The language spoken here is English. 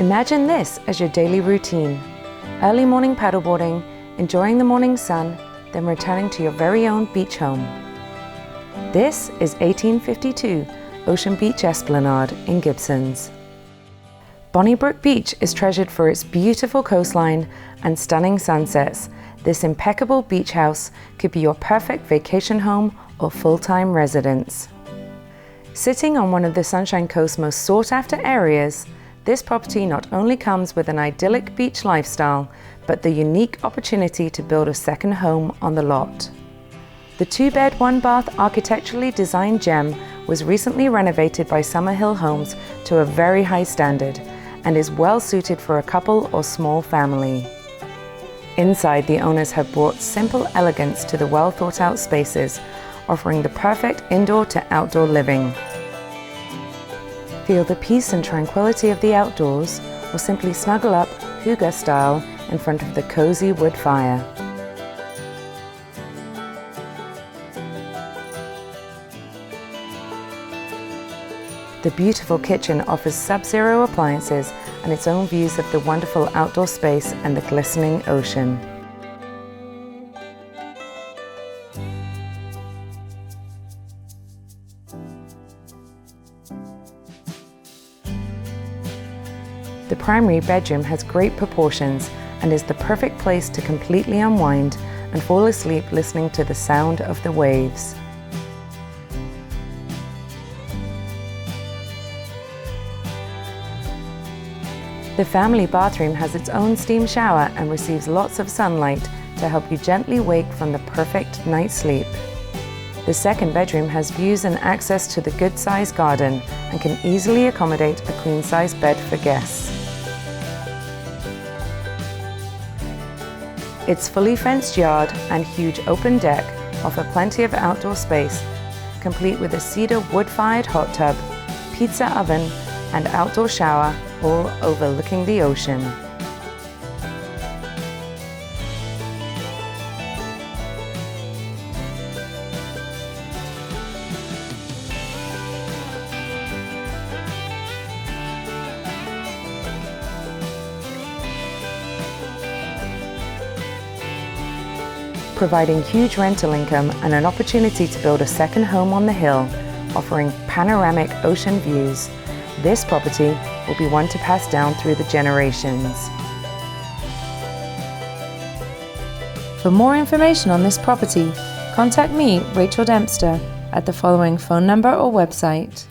Imagine this as your daily routine. Early morning paddleboarding, enjoying the morning sun, then returning to your very own beach home. This is 1852 Ocean Beach Esplanade in Gibsons. Bonniebrook Beach is treasured for its beautiful coastline and stunning sunsets. This impeccable beach house could be your perfect vacation home or full-time residence. Sitting on one of the Sunshine Coast's most sought-after areas, this property not only comes with an idyllic beach lifestyle, but the unique opportunity to build a second home on the lot. The 2-bed, 1-bath architecturally designed gem was recently renovated by Summerhill Homes to a very high standard and is well suited for a couple or small family. Inside, the owners have brought simple elegance to the well thought out spaces, offering the perfect indoor to outdoor living. Feel the peace and tranquility of the outdoors, or simply snuggle up, hygge style, in front of the cozy wood fire. The beautiful kitchen offers subzero appliances and its own views of the wonderful outdoor space and the glistening ocean. The primary bedroom has great proportions and is the perfect place to completely unwind and fall asleep listening to the sound of the waves. The family bathroom has its own steam shower and receives lots of sunlight to help you gently wake from the perfect night's sleep. The second bedroom has views and access to the good-sized garden and can easily accommodate a queen-size bed for guests. Its fully fenced yard and huge open deck offer plenty of outdoor space, complete with a cedar wood-fired hot tub, pizza oven, and outdoor shower, all overlooking the ocean. Providing huge rental income and an opportunity to build a second home on the hill, offering panoramic ocean views, this property will be one to pass down through the generations. For more information on this property, contact me, Rachel Dempster, at the following phone number or website.